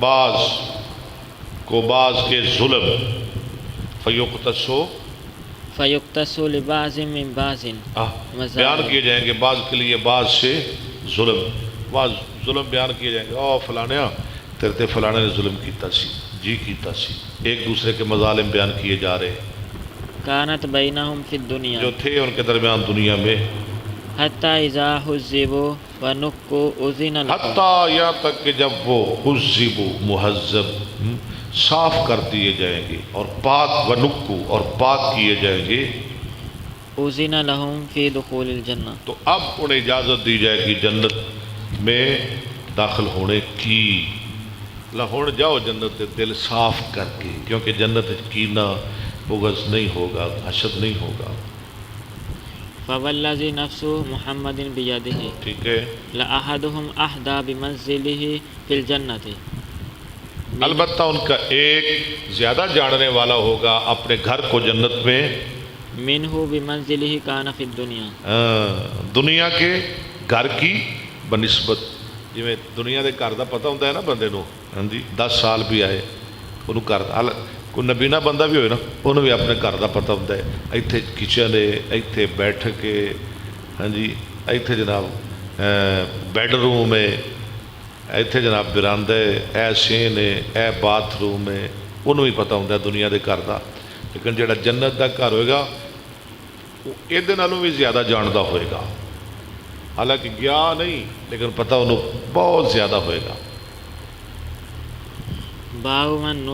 بعض کو بعض کے ظلم فیقتصو فیقتص لبعض من بعض بیان کیے جائیں گے بعض کے لیے بعض سے ظلم، بعض ظلم بیان کیے جائیں گے۔ او فلانیا تیرے تے فلانے نے ظلم کیتا سی، جی کیتا سی، ایک دوسرے کے مظالم بیان کیے جا رہے ہیں کانت بینہم فی الدنیا جو تھے ان کے درمیان دنیا میں، حتی اذا حذبوا ونکوا اذن لهم حتیٰ یہاں تک کہ جب وہ حذبوا مہذب صاف کر دیے جائیں گے اور پاک ونکو اور پاک کیے جائیں گے، اذن لهم فی دخول الجنہ، تو اب انہیں اجازت دی جائے گی جنت میں داخل ہونے کی۔ لاہور جاؤ جنت دے دل صاف کر کے، کیونکہ جنت کینہ بغض نہیں ہوگا، حسد نہیں ہوگا، فوالذی نفس محمد بیدہ ٹھیک ہے۔ لأحدہم احدی بمنزلہ فی الجنۃ، البتہ ان کا ایک زیادہ جاننے والا ہوگا اپنے گھر کو جنت میں منہ بمنزلہ کان فی الدنیا، دنیا کے گھر کی بنسبت، جویں دنیا دے گھر دا پتہ ہوتا ہے نا بندے نو، ہاں جی 10 سال بھی آئے انہوں گھر کوئی نبینا بندہ بھی ہوئے نا انہوں بھی اپنے گھر دا پتہ ہوتا ہے، ایتھے کچن ہے، ایتھے بیٹھک ہے، ہاں جی ایتھے جناب بیڈ روم ہے، ایتھے جناب براندا ہے، اے سین ہے، اے باتھ روم ہے، انہوں بھی پتہ ہوتا ہے دنیا دے گھر دا۔ لیکن جڑا جنت دا گھر ہوئے گا وہ ایدے نالوں بھی زیادہ جاندا ہوئے گا، حالانکہ گیا نہیں لیکن پتہ انہوں بہت زیادہ ہوئے گا۔ باب من